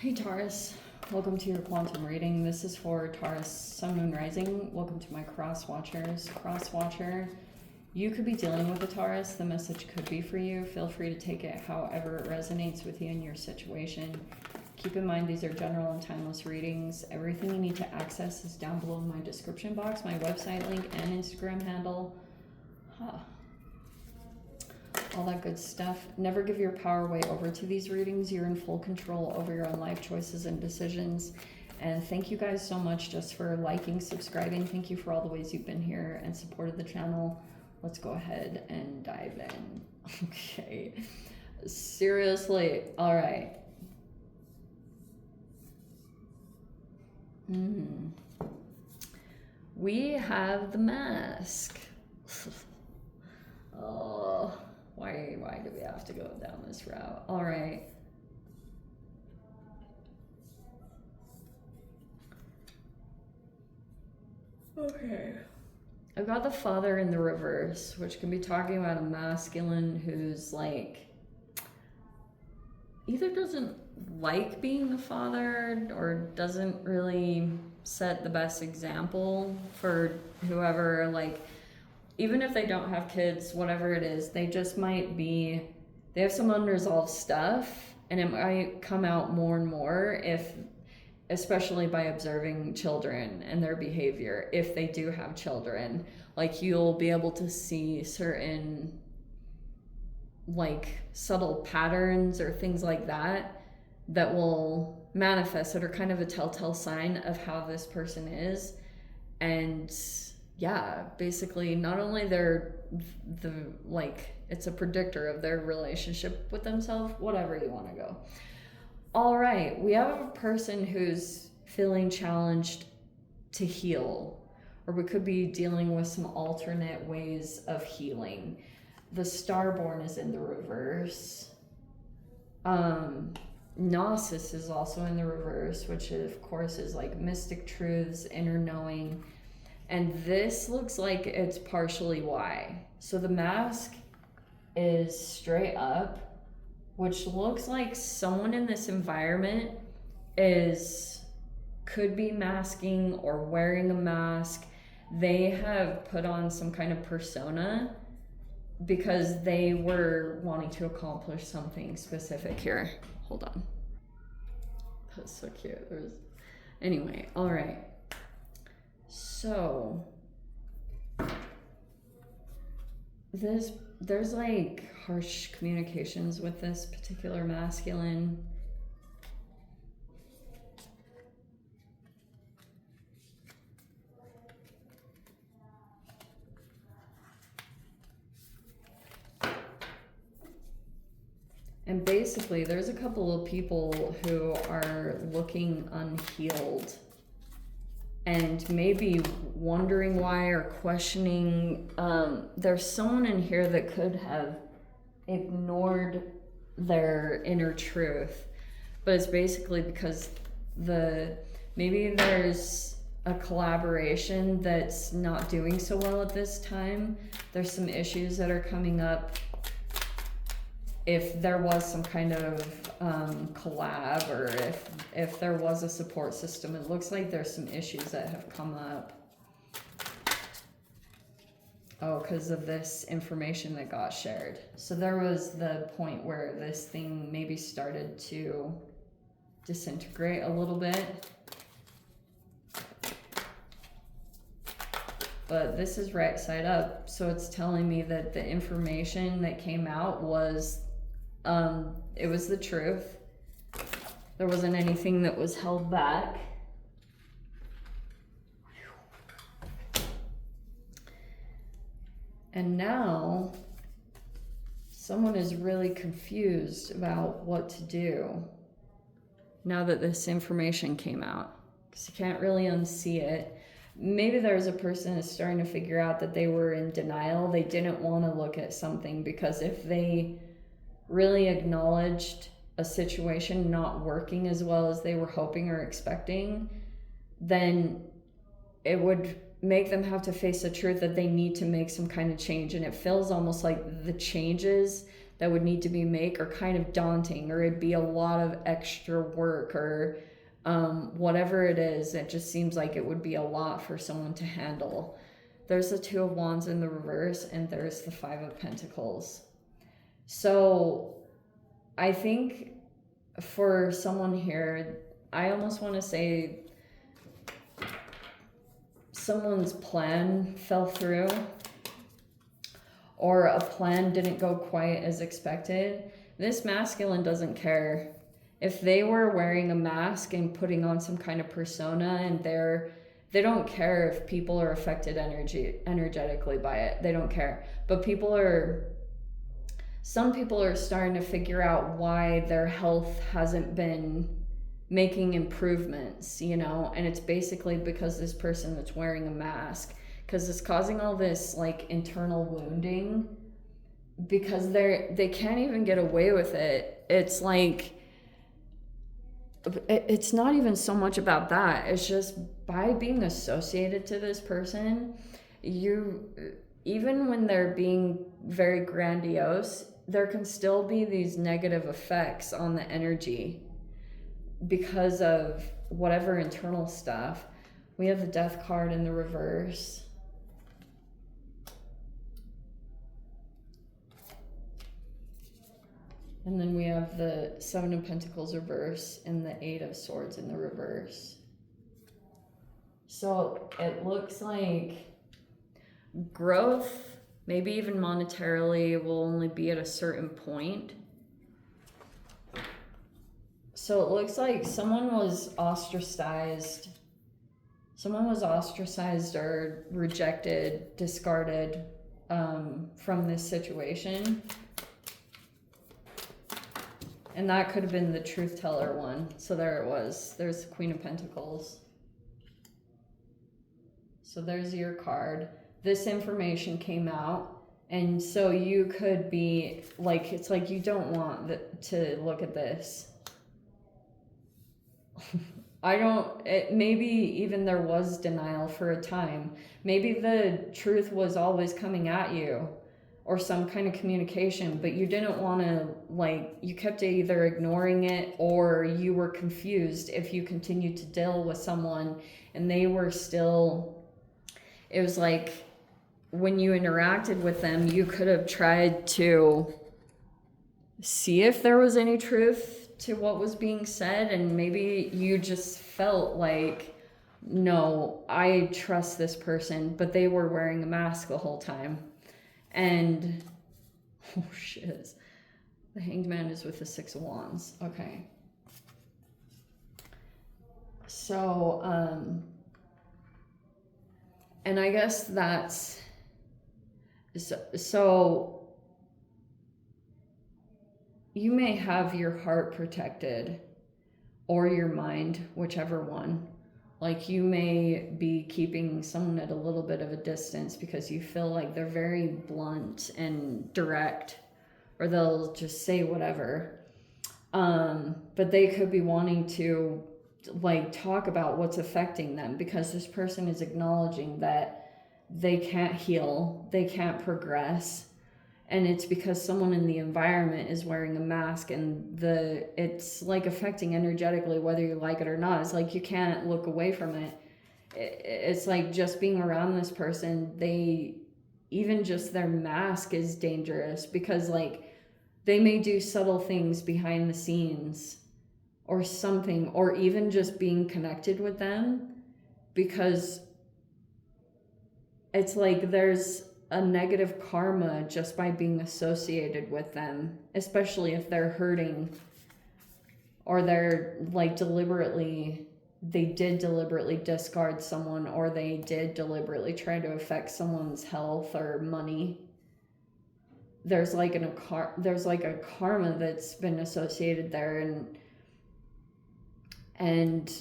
Hey Taurus, welcome to your quantum reading. This is for Taurus Sun, Moon, Rising. Welcome to my cross watchers. Cross watcher, you could be dealing with a Taurus. The message could be for you. Feel free to take it however it resonates with you in your situation. Keep in mind these are general and timeless readings. Everything you need to access is down below in my description box, my website link and Instagram handle. All that good stuff. Never give your power way over to these readings. You're in full control over your own life choices and decisions. And thank you guys so much just for liking, subscribing. Thank you for all the ways you've been here and supported the channel. Let's go ahead and dive in. Okay. Seriously. All right. We have the mask. Oh. Why do we have to go down this route? All right. Okay. I've got the Father in the reverse, which can be talking about a masculine who's like either doesn't like being a father or doesn't really set the best example for whoever, like, even if they don't have kids, whatever it is, they just might be, they have some unresolved stuff, and it might come out more and more if, especially by observing children and their behavior, if they do have children. Like, you'll be able to see certain, like, subtle patterns or things like that that will manifest, that are kind of a telltale sign of how this person is. And yeah, basically not only it's a predictor of their relationship with themselves, whatever you want to go. All right, we have a person who's feeling challenged to heal, or we could be dealing with some alternate ways of healing. The Starborn is in the reverse. Gnosis is also in the reverse, which of course is like mystic truths, inner knowing. And this looks like it's partially why. So the mask is straight up, which looks like someone in this environment could be masking or wearing a mask. They have put on some kind of persona because they were wanting to accomplish something specific here. Hold on. That's so cute. Anyway, all right. So there's like harsh communications with this particular masculine. And basically there's a couple of people who are looking unhealed and maybe wondering why or questioning. There's someone in here that could have ignored their inner truth, but it's basically because maybe there's a collaboration that's not doing so well at this time. There's some issues that are coming up. If there was some kind of collab, or if there was a support system, it looks like there's some issues that have come up. Oh, because of this information that got shared. So there was the point where this thing maybe started to disintegrate a little bit. But this is right side up, so it's telling me that the information that came out was it was the truth. There wasn't anything that was held back. And now someone is really confused about what to do now that this information came out, because you can't really unsee it. Maybe there's a person that's starting to figure out that they were in denial. They didn't want to look at something, because if they really acknowledged a situation not working as well as they were hoping or expecting, then it would make them have to face the truth that they need to make some kind of change. And it feels almost like the changes that would need to be made are kind of daunting, or it'd be a lot of extra work, or whatever it is. It just seems like it would be a lot for someone to handle. There's the Two of Wands in the reverse, and there's the Five of Pentacles. So I think for someone here, I almost want to say someone's plan fell through, or a plan didn't go quite as expected. This masculine doesn't care. If they were wearing a mask and putting on some kind of persona, and they don't care if people are affected energetically by it. They don't care. But some people are starting to figure out why their health hasn't been making improvements, you know, and it's basically because this person that's wearing a mask, because it's causing all this like internal wounding, because they can't even get away with it. It's like, it's not even so much about that. It's just by being associated to this person, even when they're being very grandiose, there can still be these negative effects on the energy because of whatever internal stuff. We have the Death card in the reverse. And then we have the Seven of Pentacles reverse and the Eight of Swords in the reverse. So it looks like growth, maybe even monetarily, will only be at a certain point. So it looks like someone was ostracized. Someone was ostracized or rejected, discarded from this situation. And that could have been the truth teller one. So there it was. There's the Queen of Pentacles. So there's your card. This information came out. And so you could be like, it's like you don't want to look at this. Maybe even there was denial for a time. Maybe the truth was always coming at you, or some kind of communication, but you didn't want to, like, you kept either ignoring it, or you were confused if you continued to deal with someone and they were still, it was like when you interacted with them, you could have tried to see if there was any truth to what was being said, and maybe you just felt like, no, I trust this person, but they were wearing a mask the whole time. And, oh shit, the Hanged Man is with the Six of Wands. Okay. So, and I guess that's, so you may have your heart protected, or your mind, whichever one. Like, you may be keeping someone at a little bit of a distance because you feel like they're very blunt and direct, or they'll just say whatever. But they could be wanting to, like, talk about what's affecting them, because this person is acknowledging that they can't heal, they can't progress. And it's because someone in the environment is wearing a mask, and it's like affecting energetically, whether you like it or not. It's like you can't look away from it. It's like just being around this person, even just their mask is dangerous, because like they may do subtle things behind the scenes or something, or even just being connected with them, because it's like there's a negative karma just by being associated with them, especially if they're hurting, or they're like they did deliberately discard someone, or they did deliberately try to affect someone's health or money. There's like a karma that's been associated there, and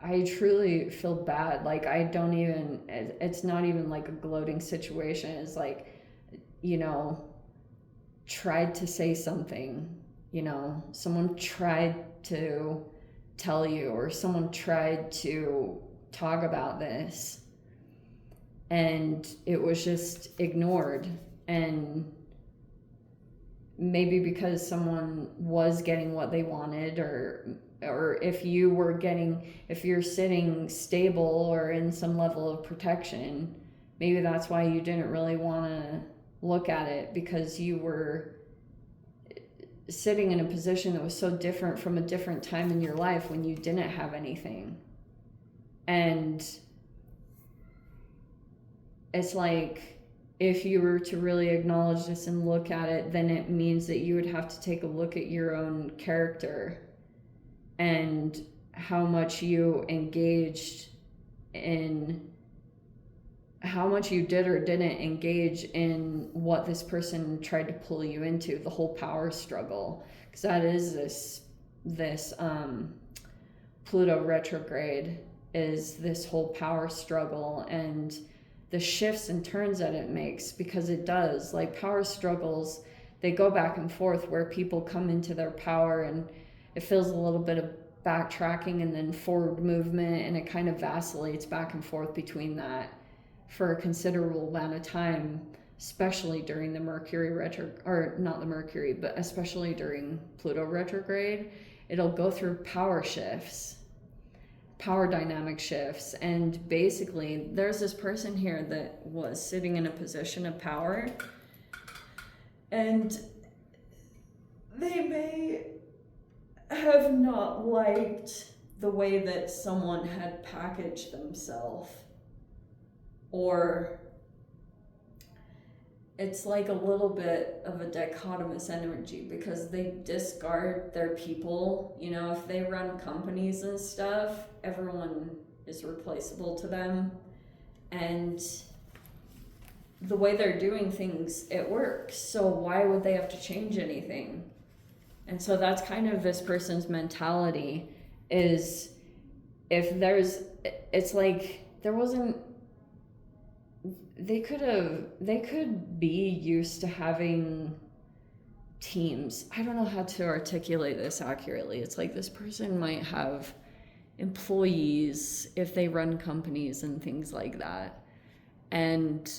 I truly feel bad. Like, it's not even like a gloating situation. It's like, you know, tried to say something, you know, someone tried to tell you, or someone tried to talk about this. and it was just ignored. And maybe because someone was getting what they wanted, or if you're sitting stable or in some level of protection, maybe that's why you didn't really want to look at it, because you were sitting in a position that was so different from a different time in your life when you didn't have anything. And it's like, if you were to really acknowledge this and look at it, then it means that you would have to take a look at your own character and how much you engaged in, how much you did or didn't engage in what this person tried to pull you into, the whole power struggle. Because that is this Pluto retrograde is this whole power struggle, and the shifts and turns that it makes, because it does. Like, power struggles, they go back and forth, where people come into their power and it feels a little bit of backtracking and then forward movement, and it kind of vacillates back and forth between that for a considerable amount of time, especially during the Mercury or not the Mercury, but especially during Pluto retrograde. It'll go through power shifts, power dynamic shifts. And basically, there's this person here that was sitting in a position of power, and they may have not liked the way that someone had packaged themselves, or it's like a little bit of a dichotomous energy, because they discard their people. You know, if they run companies and stuff, everyone is replaceable to them, and the way they're doing things, it works, so why would they have to change anything? And so that's kind of this person's mentality, is it's like there wasn't, they could be used to having teams. I don't know how to articulate this accurately. It's like this person might have employees if they run companies and things like that. And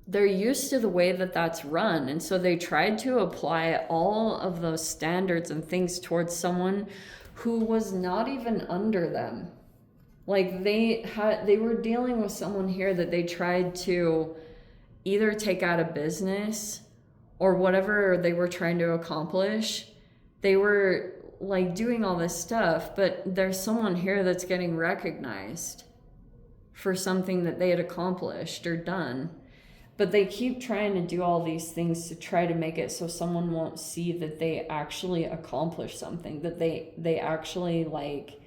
they're used to the way that that's run. And so they tried to apply all of those standards and things towards someone who was not even under them. Like, they were dealing with someone here that they tried to either take out of business or whatever they were trying to accomplish. They were like doing all this stuff, but there's someone here that's getting recognized for something that they had accomplished or done. But they keep trying to do all these things to try to make it so someone won't see that they actually accomplished something, that they actually like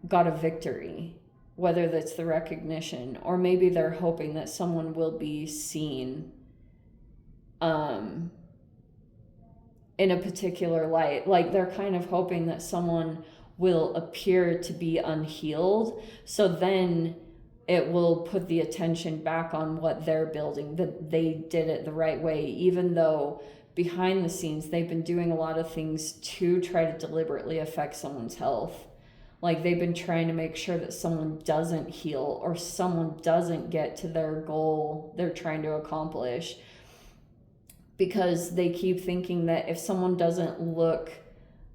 got a victory, whether that's the recognition, or maybe they're hoping that someone will be seen in a particular light. Like, they're kind of hoping that someone will appear to be unhealed, so then it will put the attention back on what they're building, that they did it the right way, even though behind the scenes they've been doing a lot of things to try to deliberately affect someone's health. Like, they've been trying to make sure that someone doesn't heal or someone doesn't get to their goal they're trying to accomplish, because they keep thinking that if someone doesn't look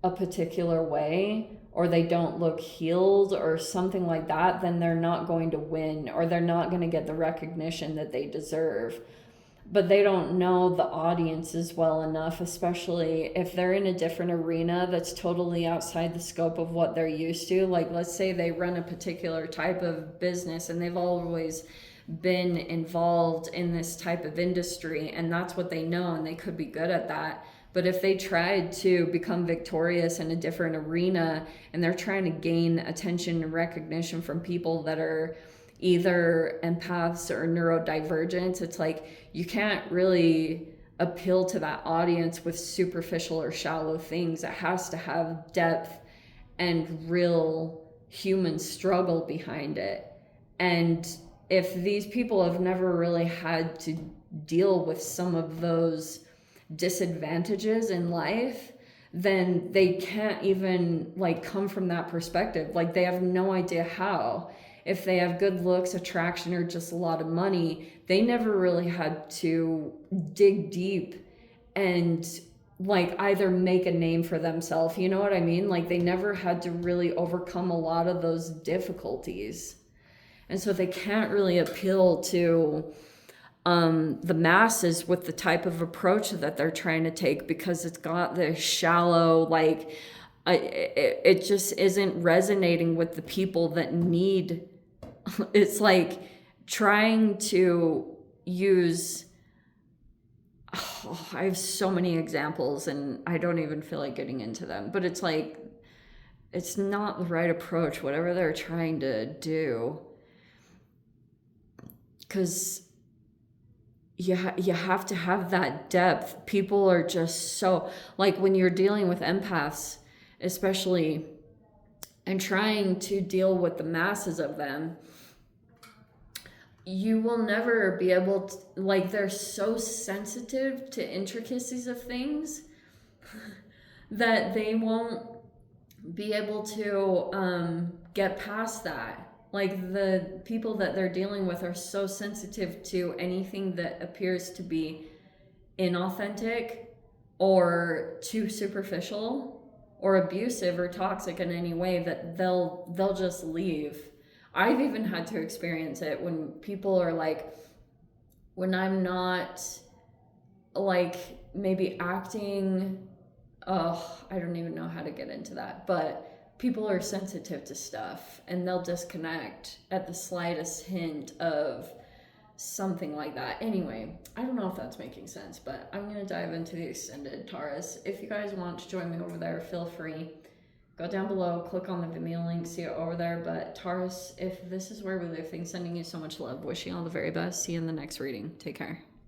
a particular way, or they don't look healed or something like that, then they're not going to win, or they're not going to get the recognition that they deserve. But they don't know the audiences well enough, especially if they're in a different arena that's totally outside the scope of what they're used to. Like, let's say they run a particular type of business and they've always been involved in this type of industry, and that's what they know, and they could be good at that. But if they tried to become victorious in a different arena, and they're trying to gain attention and recognition from people that are either empaths or neurodivergent, it's like you can't really appeal to that audience with superficial or shallow things. It has to have depth and real human struggle behind it. And if these people have never really had to deal with some of those disadvantages in life, then they can't even like come from that perspective. Like they have no idea how. If they have good looks, attraction, or just a lot of money, they never really had to dig deep and like either make a name for themselves. You know what I mean? Like they never had to really overcome a lot of those difficulties. And so they can't really appeal to the masses with the type of approach that they're trying to take, because it's got this shallow, like, it just isn't resonating with the people that need. It's like trying to use, I have so many examples and I don't even feel like getting into them, but it's like, it's not the right approach, whatever they're trying to do. Because you have to have that depth. People are just so, like when you're dealing with empaths, especially, and trying to deal with the masses of them, you will never be able to, like, they're so sensitive to intricacies of things that they won't be able to get past that. Like the people that they're dealing with are so sensitive to anything that appears to be inauthentic or too superficial or abusive or toxic in any way that they'll just leave. I've even had to experience it when people are like, when I'm not like maybe acting, oh, I don't even know how to get into that, but people are sensitive to stuff and they'll disconnect at the slightest hint of something like that. Anyway, I don't know if that's making sense, but I'm going to dive into the extended Taurus. If you guys want to join me over there, feel free. Go down below, click on the Vimeo link, see it over there. But Taurus, if this is where we live, things, sending you so much love. Wishing you all the very best. See you in the next reading. Take care.